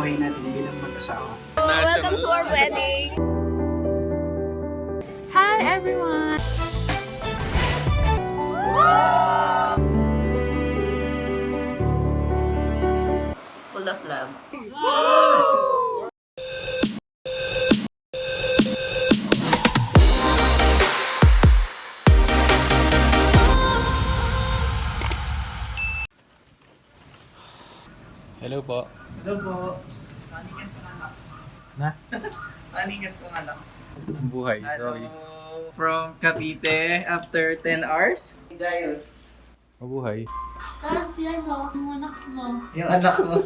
buhay natin bilang mag-asawa. Welcome to our wedding! Hi everyone! Full of love. Hello po. Hello po. Paningat ko anak. Na? Paningat ko anak. Buhay, Hello. sorry. From Cavite after 10 hours. Giles. Mabuhay. Saan si ano? Yung anak mo? Yung anak mo.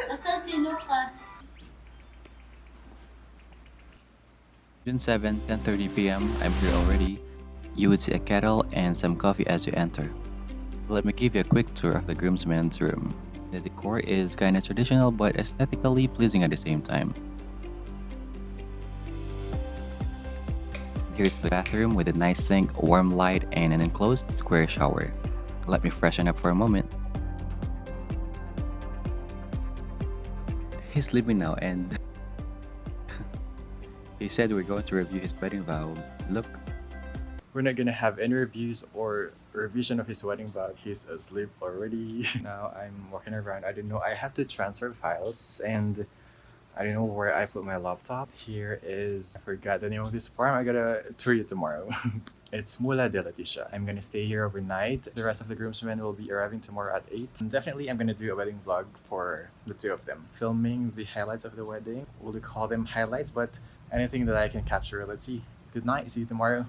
Asan si Lucas? June 7, 10:30 p.m. I'm here already. You would see a kettle and some coffee as you enter. Let me give you a quick tour of the groomsman's room. The decor is kinda traditional but aesthetically pleasing at the same time. Here's the bathroom with a nice sink, warm light, and an enclosed square shower. Let me freshen up for a moment. He's leaving now and he said we're going to review his wedding vow. Look. We're not gonna have any reviews or revision of his wedding vow. He's asleep already. Now I'm walking around. I don't know. I have to transfer files and I don't know where I put my laptop. Here is, I forgot the name of this farm. I gotta tour you tomorrow. It's Mula De Leticia. I'm gonna stay here overnight. The rest of the groomsmen will be arriving tomorrow at 8. And definitely I'm gonna do a wedding vlog for the two of them. Filming the highlights of the wedding. We'll call them highlights, but anything that I can capture. Let's see. Good night. See you tomorrow.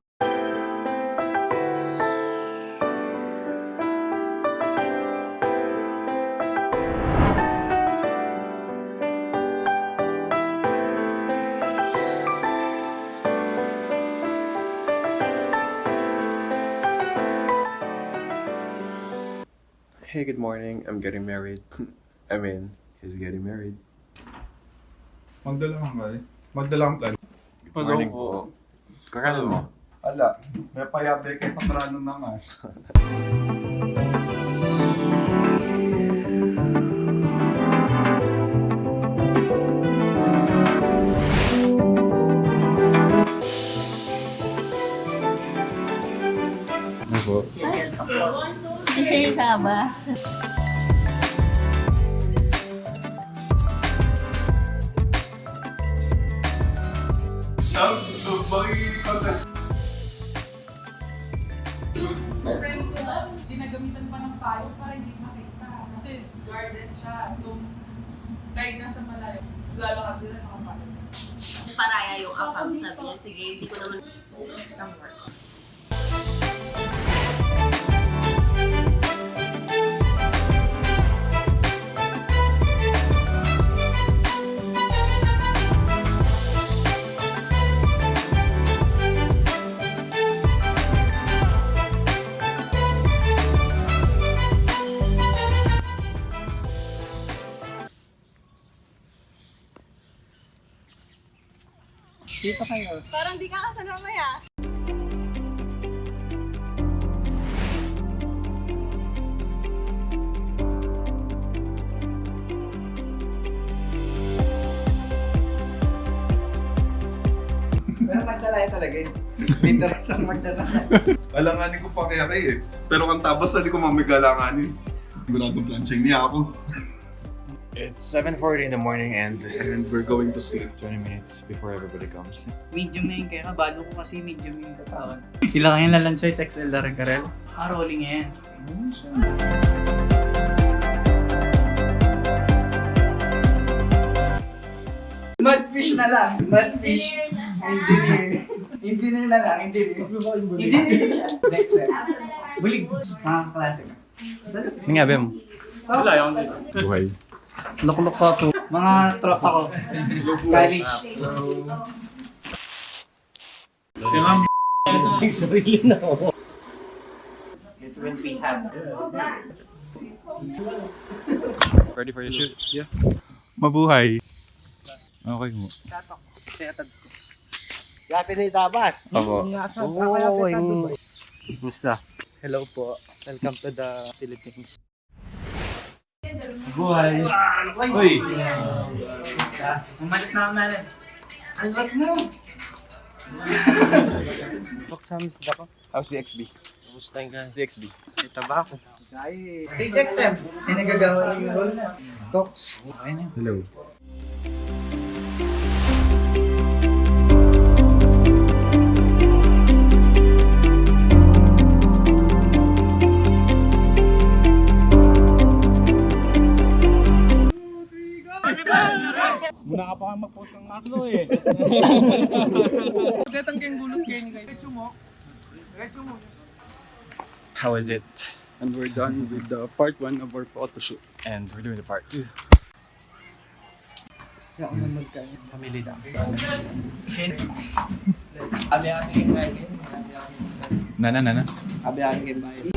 Hey, good morning. I'm getting married. I mean, he's getting married. Magdala kang kay? Magdala kang plan? Good morning po. Kakalan mo? Ala, may payabe kay patrano na nga. Ano po? Sige ka ba? Friend ko lang, ginagamitan pa ng payo para hindi makita. Kasi garden siya. So, kahit nasa malayo, lalakad sila nakapayo. Paraya yung account. Sabi niya, sige, hindi ko naman ang work. Dito kayo. Parang di ka kasal mamaya. Pero magdala talaga eh. Literal lang magdala. Alanganin ko pa kaya kayo eh. Pero kang tabas sali ko mamigalanganin. Guradong planching niya ako. It's 7:40 in the morning and And we're going to sleep. 20 minutes before everybody comes. Medium na yun kaya kabalo ko kasi medium yung katawan. Ilang yan lang choice XL na rin Karel. Rolling yan. Mudfish na lang. Mudfish. Engineer. Engineer na lang. Engineer. Engineer siya. Jackson. Bulig. Mga klase ka. Nga, Bem. Wala yung Buhay. Loklok ko po. Mga tropa ko. College. It will be happy. Ready for the shoot? Yeah. Mabuhay. Okay mo. Katok. Tetad ko. Lapit na itabas. Opo. Oo. Gusta. Hello po. Welcome to the Philippines. Buhay. Uy! Umalit na umalit. Asat mo! How's the XB? The XB. Tabako. Ay, TJXM. Tinagagawa ng role na. Talks. Hello. Muna ka pa nga mag-post ng maklo eh. Datang kayong gulot kayo ni kayo. Diretso mo. How is it? And we're done with the part 1 of our photo shoot. And we're doing the part 2. Ako na magkain. Family lang. Nana. Abi-abi kayo bayan.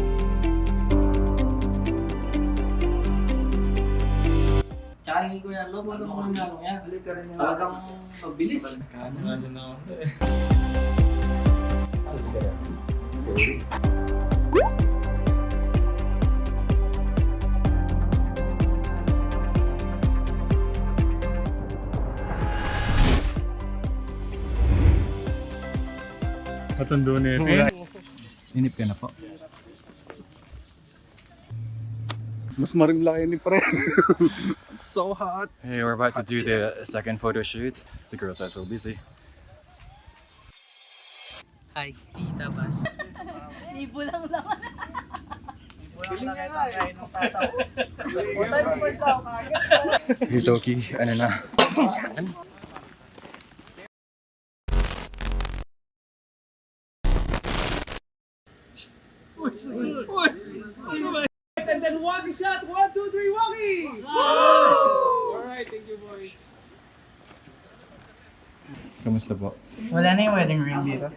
Tsaka yung Kuya Lo, wag mo nga lang yan. Talagang mabilis. Matando na yun. Inip ka na po. Mas marimlaki ni pre. I'm so hot. Hey, we're about to do the second photo shoot. The girls are so busy. Hi, Tita Bas. Ibo lang naman. Walang nakita kayo nung tataw. One time to first tao kagad. Hitoki, ano na? And then walkie shot. 1, 2, 3, walkie! Alright, thank you boys. Kamusta po? Wala na yung wedding ring dito.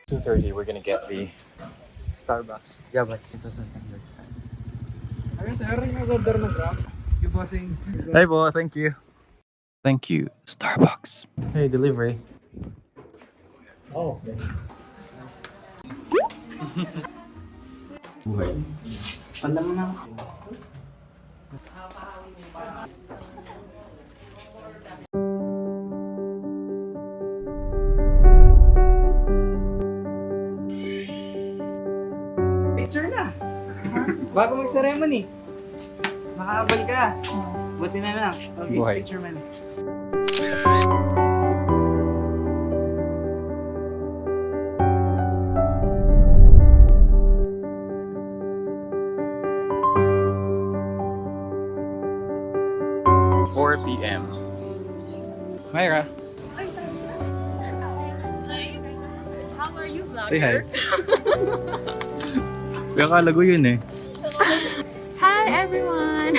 $2.30, we're gonna get the Starbucks. Java. It doesn't understand. Ay, sir, yung order ng Grab. Yung bossing. Hey po, thank you. Thank you, Starbucks. Hey, delivery. Oh, okay. Buhay. Panda mo na. Picture na. Bago mag-ceremony. Makahabal ka. Buti na lang. Okay, Buhay. picture man. PM. Myra. How are you, vlogger? Say hi. Kaya akala ko yun eh. Hi, everyone!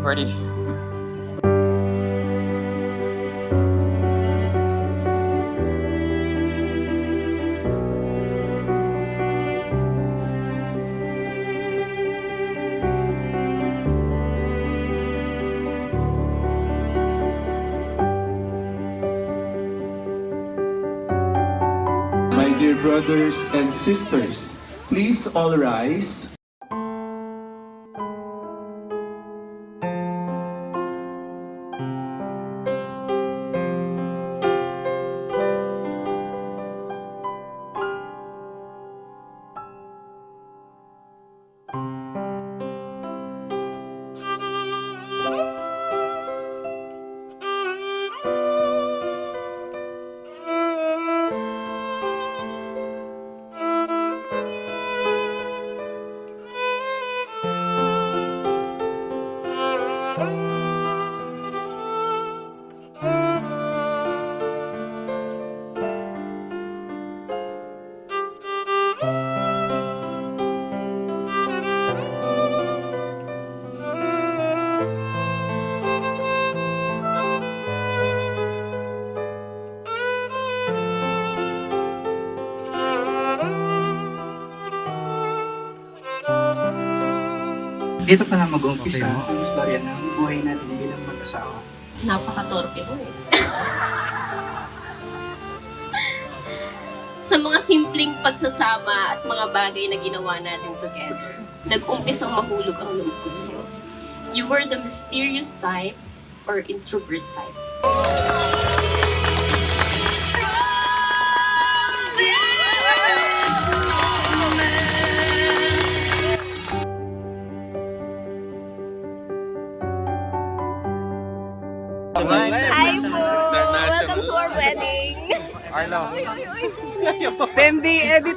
Ready? My dear brothers and sisters, please all rise. Dito pa lang mag-umpisa ang istorya ng buhay natin bilang mag-asawa. Napaka-torpe mo eh. Sa mga simpleng pagsasama at mga bagay na ginawa natin together, nag-umpisang mahulog ang loob ko sa'yo. You were the mysterious type or introvert type. Hi po! Welcome to our wedding! Arlo. Sandy, edit!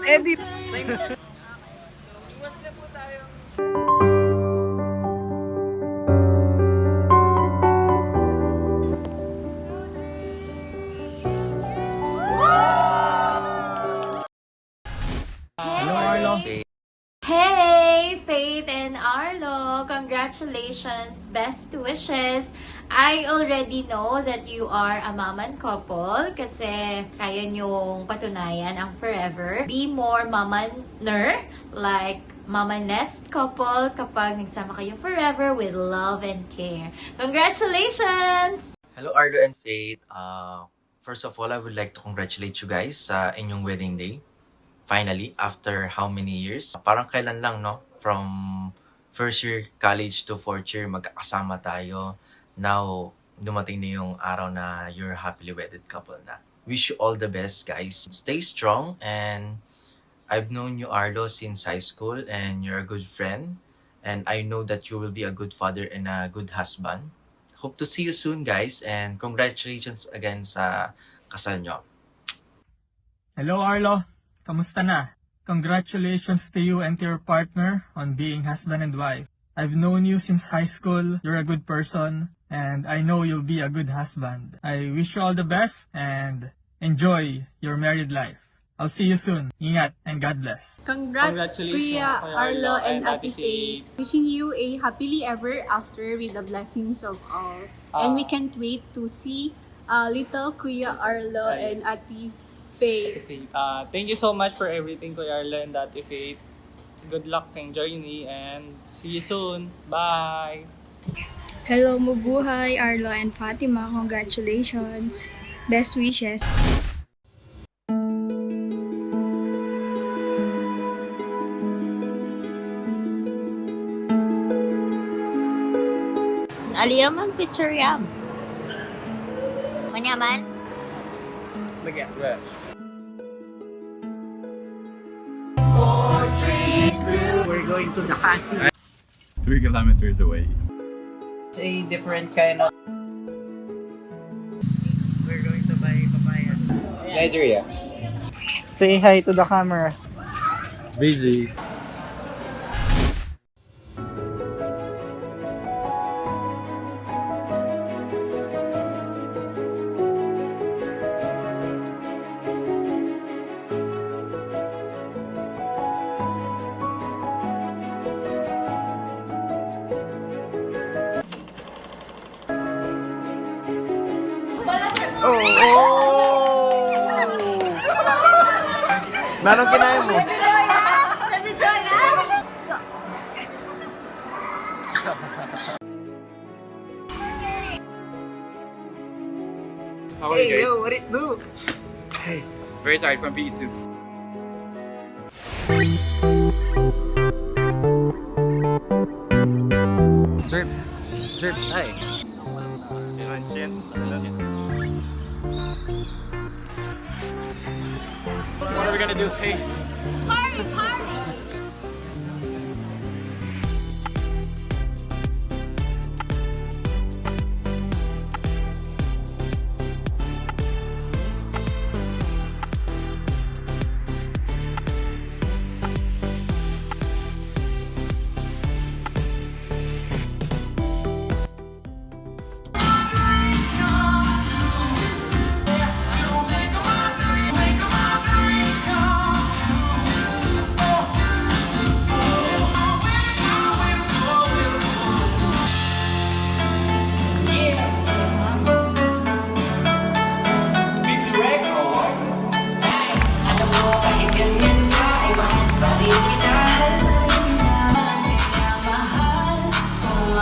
Hey, Faith and Arlo! Congratulations! Best wishes! I already know that you are a Maman couple kasi kaya nyong patunayan ang forever. Be more Maman-ner, like Mama Nest couple kapag nagsama kayo forever with love and care. Congratulations! Hello Arlo and Faith. First of all, I would like to congratulate you guys sa inyong wedding day. Finally, after how many years? Parang kailan lang, no? From first year college to fourth year, magkakasama tayo. Now, dumating na yung araw na you're happily wedded couple na. Wish you all the best, guys. Stay strong, and I've known you, Arlo, since high school, and you're a good friend. And I know that you will be a good father and a good husband. Hope to see you soon, guys, and congratulations again sa kasal nyo. Hello Arlo, kamusta na? Congratulations to you and to your partner on being husband and wife. I've known you since high school, you're a good person, and I know you'll be a good husband. I wish you all the best and enjoy your married life. I'll see you soon. Ingat and God bless. Congrats, Kuya Arlo and Ate Faith. Wishing you a happily ever after with the blessings of all. And we can't wait to see little Kuya Arlo and Ate Faith. Thank you so much for everything, Kuya Arlo and Ate Faith. Good luck kayong journey and see you soon. Bye! Hello, mabuhay Arlo and Fatima. Congratulations. Best wishes. Aliyaman picture yam. Manyaman? Bagay. 4, 3, 2, we're going to the castle. 3 kilometers away. It's a different kind of... We're going to buy papaya. Guys, Riya. Say hi to the camera. Busy. Manong kinaya mo? How are you guys? Yo, what it do? Hey, very tired from PE2. Jerps. Jerps, hi. What are we gonna do? Hey. Party! Party!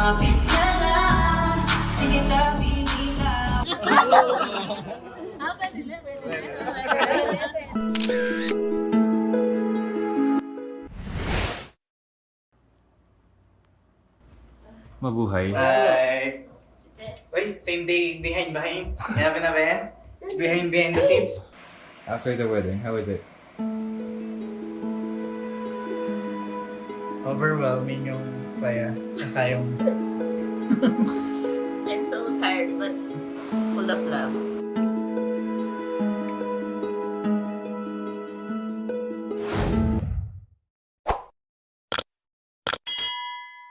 Kapit ka lang, di kita binilang. Mabuhay. Bye. Wait, same day behind. Hanapin na ba yan? Behind the scenes. After the wedding, how is it? Overwhelming yung saya. Saka yung... I'm so tired but full of love.